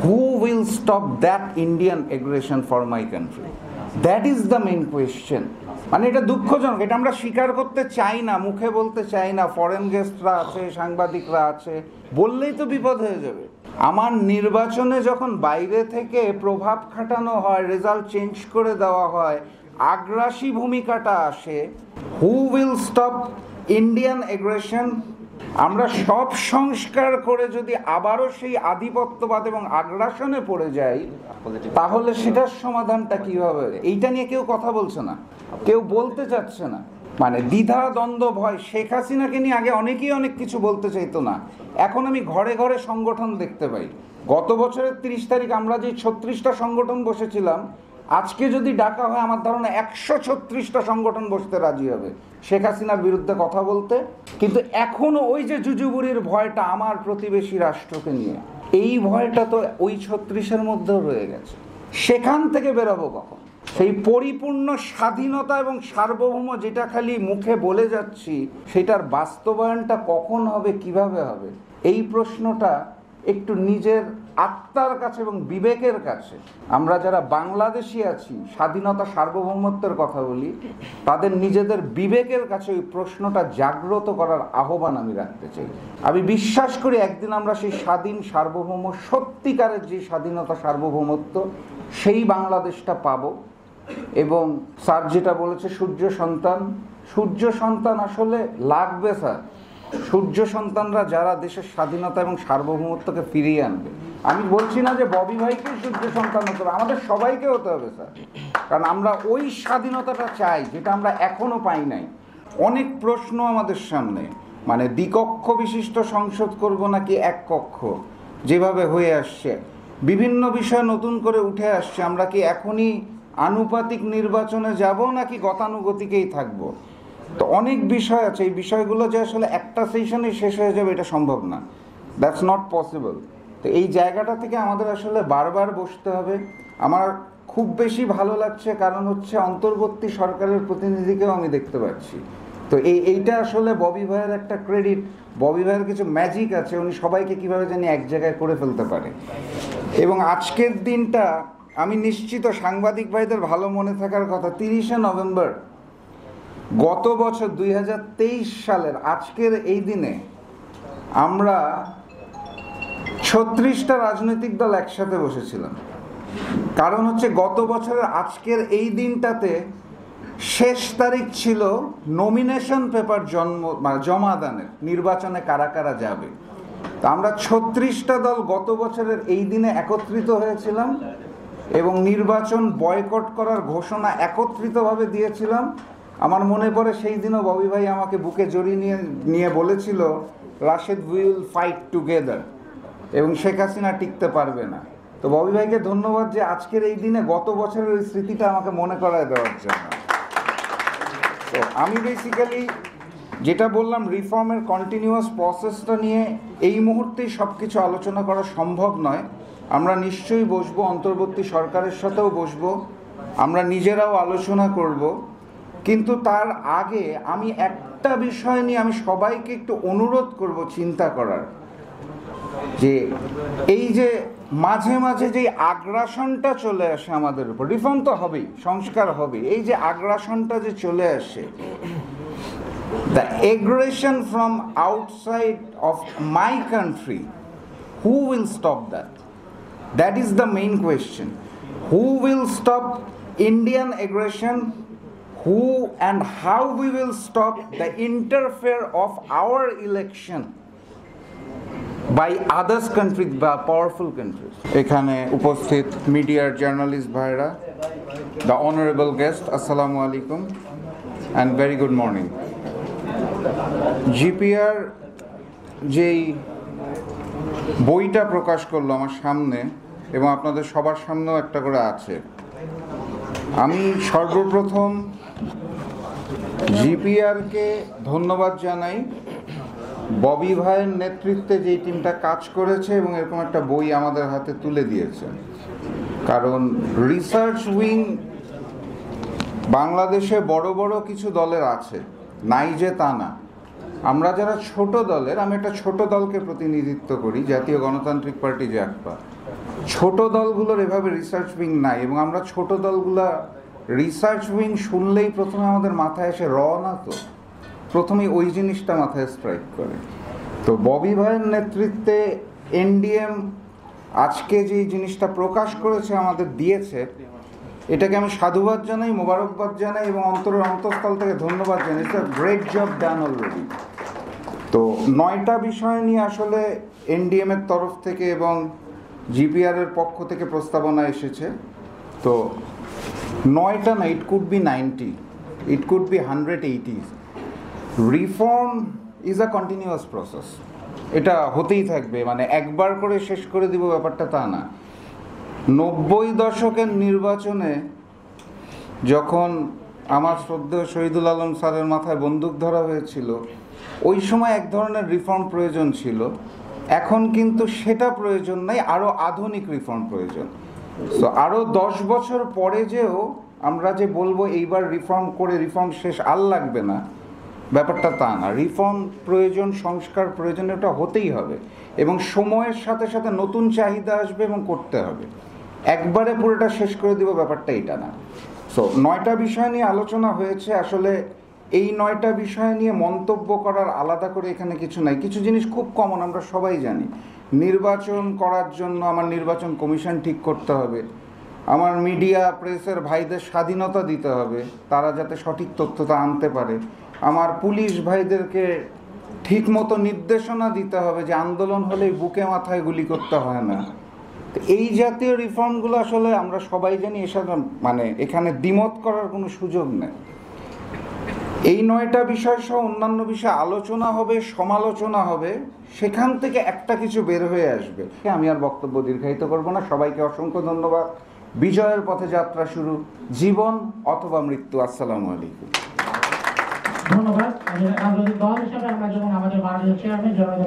who will stop that Indian aggression for my country? That is the main question. মানে এটা দুঃখজনক, এটা আমরা স্বীকার করতে চাই না, মুখে বলতে চাই না। ফরেন গেস্টরা আছে, সাংবাদিকরা আছে, বললেই তো বিপদ হয়ে যাবে। আমার নির্বাচনে যখন বাইরে থেকে প্রভাব খাটানো হয়, রেজাল্ট চেঞ্জ করে দেওয়া হয়, আগ্রাসী ভূমিকাটা আসে, who will stop Indian aggression? আমরা সব সংস্কার করে যদি আবারও সেই আধিপত্যবাদ এবং আগ্রাসনে পড়ে যাই, তাহলে সেটার সমাধানটা কি হবে? এইটা নিয়ে কেউ কথা বলছে না, কেউ বলতে চাচ্ছে না। মানে দ্বিধা দ্বন্দ্ব ভয়। শেখ হাসিনাকে নিয়ে আগে অনেকেই অনেক কিছু বলতে চাইতো না, এখন আমি ঘরে ঘরে সংগঠন দেখতে পাই। গত বছরের 30 তারিখ আমরা যে 36টা সংগঠন বসেছিলাম, আজকে যদি ডাকা হয় আমার ধারণা 136টা সংগঠন বসতে রাজি হবে শেখ হাসিনার বিরুদ্ধে কথা বলতে। কিন্তু এখনো ওই যে জুজুবুরির ভয়টা আমার প্রতিবেশী রাষ্ট্রকে নিয়ে, এই ভয়টা তো ওই 36-এর মধ্যেও রয়ে গেছে। সেখান থেকে বেরোবো কখন? সেই পরিপূর্ণ স্বাধীনতা এবং সার্বভৌম যেটা খালি মুখে বলে যাচ্ছি, সেটার বাস্তবায়নটা কখন হবে, কিভাবে হবে? এই প্রশ্নটা একটু নিজের আত্মার কাছে এবং বিবেকের কাছে, আমরা যারা বাংলাদেশি আছি, স্বাধীনতা সার্বভৌমত্বের কথা বলি, তাদের নিজেদের বিবেকের কাছে ওই প্রশ্নটা জাগ্রত করার আহ্বান আমি রাখতে চাই। আমি বিশ্বাস করি একদিন আমরা সেই স্বাধীন সার্বভৌম, সত্যিকারের যে স্বাধীনতা সার্বভৌমত্ব, সেই বাংলাদেশটা পাবো। এবং স্যার যেটা বলেছে সূর্য সন্তান, সূর্য সন্তান আসলে লাগবে স্যার। সূর্য সন্তানরা যারা দেশের স্বাধীনতা এবং সার্বভৌমত্বকে ফিরিয়ে আনবে। আমি বলছি না যে ববি ভাইকে সূর্য সন্তান হতে হবে, আমাদের সবাইকে হতে হবে স্যার, কারণ আমরা ওই স্বাধীনতাটা চাই যেটা আমরা এখনো পাই নাই। অনেক প্রশ্ন আমাদের সামনে, মানে দ্বিকক্ষ বিশিষ্ট সংসদ করব নাকি এক কক্ষ, যেভাবে হয়ে আসছে, বিভিন্ন বিষয় নতুন করে উঠে আসছে। আমরা কি এখনই আনুপাতিক নির্বাচনে যাব নাকি গতানুগতিকেই থাকবো? তো অনেক বিষয় আছে, এই বিষয়গুলো যে আসলে একটা সেশনে শেষ হয়ে যাবে এটা সম্ভব না, দ্যাটস নট পসিবল। তো এই জায়গাটা থেকে আমাদের আসলে বারবার বসতে হবে। আমার খুব বেশি ভালো লাগছে, কারণ হচ্ছে অন্তর্বর্তী সরকারের প্রতিনিধিকেও আমি দেখতে পাচ্ছি। তো এইটা আসলে ববি ভাইয়ের একটা ক্রেডিট। ববি ভাইয়ের কিছু ম্যাজিক আছে, উনি সবাইকে কীভাবে জানি এক জায়গায় করে ফেলতে পারে। এবং আজকের দিনটা আমি নিশ্চিত সাংবাদিক ভাইদের ভালো মনে থাকার কথা, 30শে নভেম্বর গত বছর 2023 সালের আজকের এই দিনে আমরা 36টা রাজনৈতিক দল একসাথে বসেছিলাম। কারণ হচ্ছে গত বছরের আজকের এই দিনটাতে শেষ তারিখ ছিল নমিনেশন পেপার জমা দানের, নির্বাচনে কারা কারা যাবে। তা আমরা 36টা দল গত বছরের এই দিনে একত্রিত হয়েছিলাম এবং নির্বাচন বয়কট করার ঘোষণা একত্রিতভাবে দিয়েছিলাম। আমার মনে পড়ে সেই দিনও ববি ভাই আমাকে বুকে জড়িয়ে নিয়ে বলেছিল, Rashed we will fight together, এবং শেখ হাসিনা টিকতে পারবে না। তো ববি ভাইকে ধন্যবাদ যে আজকের এই দিনে গত বছরের ওই স্মৃতিটা আমাকে মনে করায় দেওয়ার জন্য। তো আমি বেসিক্যালি যেটা বললাম, রিফর্মের কন্টিনিউয়াস প্রসেসটা নিয়ে এই মুহূর্তেই সব কিছু আলোচনা করা সম্ভব নয়। আমরা নিশ্চয়ই বসবো, অন্তর্বর্তী সরকারের সাথেও বসবো, আমরা নিজেরাও আলোচনা করব। কিন্তু তার আগে আমি একটা বিষয় নিয়ে আমি সবাইকে একটু অনুরোধ করব চিন্তা করার, যে এই যে মাঝে মাঝে যে আগ্রাসনটা চলে আসে আমাদের উপর, রিফর্ম তো হবেই, সংস্কার হবে, এই যে আগ্রাসনটা যে চলে আসে, the aggression from outside of my country, who will stop that? That is the main question. Who will stop Indian aggression? Who and how we will stop the interfere of our election by others countries, by powerful countries? এখানে উপস্থিত মিডিয়ার journalist ভাইরা, the honorable guest, assalamu alaikum and very good morning. GPR যেই বইটা প্রকাশ করলো আমার সামনে এবং আপনাদের সবার সামনেও একটা করে আছে, আমি সর্বপ্রথম জিপিআরকে ধন্যবাদ জানাই। ববি ভাইয়ের নেতৃত্বে যেই টিমটা কাজ করেছে এবং এরকম একটা বই আমাদের হাতে তুলে দিয়েছে। কারণ রিসার্চ উইং বাংলাদেশে বড় বড় কিছু দলের আছে, নাই যে তা না। আমরা যারা ছোট দলের, আমি একটা ছোট দলকে প্রতিনিধিত্ব করি, জাতীয় গণতান্ত্রিক পার্টি জাগপা। ছোট দলগুলোর এভাবে রিসার্চ উইং নাই, এবং আমরা ছোট দলগুলা রিসার্চ উইং শুনলেই প্রথমে আমাদের মাথায় এসে না, তো প্রথমেই ওই জিনিসটা মাথায় স্ট্রাইক করে। তো ববি ভাইয়ের নেতৃত্বে এনডিএম আজকে যে জিনিসটা প্রকাশ করেছে, আমাদের দিয়েছে, এটাকে আমি সাধুবাদ জানাই, মোবারকবাদ জানাই এবং অন্তরের অন্তঃস্থল থেকে ধন্যবাদ জানাই। It's a great job done already. তো 9টা বিষয় নিয়ে আসলে এনডিএম এর তরফ থেকে এবং জিপিআর এর পক্ষ থেকে প্রস্তাবনা এসেছে। তো 9টা না, it could be 90, it could be 180। Reform is a continuous process, এটা হতেই থাকবে, মানে একবার করে শেষ করে দিব ব্যাপারটা তা না। 90 দশকের নির্বাচনে যখন আমার শ্রদ্ধেয় শহীদুল আলম স্যারের মাথায় বন্দুক ধরা হয়েছিল, ওই সময় এক ধরনের রিফর্ম প্রয়োজন ছিল। এখন কিন্তু সেটা প্রয়োজন নাই, আরও আধুনিক রিফর্ম প্রয়োজন। তো আরও 10 বছর পরে যেও আমরা যে বলবো এইবার রিফর্ম করে রিফর্ম শেষ, আর লাগবে না, ব্যাপারটা তা না। রিফর্ম প্রয়োজন, সংস্কার প্রয়োজন, এটা হতেই হবে এবং সময়ের সাথে সাথে নতুন চাহিদা আসবে এবং করতে হবে। একবারে পুরোটা শেষ করে দিব ব্যাপারটা এটা না। সো 9টা বিষয় নিয়ে আলোচনা হয়েছে। আসলে এই 9টা বিষয় নিয়ে মন্তব্য করার আলাদা করে এখানে কিছু নাই। কিছু জিনিস খুব কমন, আমরা সবাই জানি। নির্বাচন করার জন্য আমার নির্বাচন কমিশন ঠিক করতে হবে, আমার মিডিয়া প্রেসের ভাইদের স্বাধীনতা দিতে হবে, তারা যাতে সঠিক তথ্যটা আনতে পারে, আমার পুলিশ ভাইদেরকে ঠিক মতো নির্দেশনা দিতে হবে যে আন্দোলন হলেই বুকে মাথায় গুলি করতে হয় না। তো এই জাতীয় রিফর্মগুলো আসলে আমরা সবাই জানি, এসব মানে এখানে দ্বিমত করার কোনো সুযোগ নেই। এই 9টা বিষয় সহ অন্যান্য বিষয়ে আলোচনা হবে, সমালোচনা হবে, সেখান থেকে একটা কিছু বের হয়ে আসবে। আমি আর বক্তব্য দীর্ঘায়িত করব না। সবাইকে অসংখ্য ধন্যবাদ। বিজয়ের পথে যাত্রা শুরু, জীবন অথবা মৃত্যু। আসসালামু আলাইকুম। ধন্যবাদ। দল হিসাবে আমরা যেমন আমাদের মাননীয় চেয়ারম্যান জনাব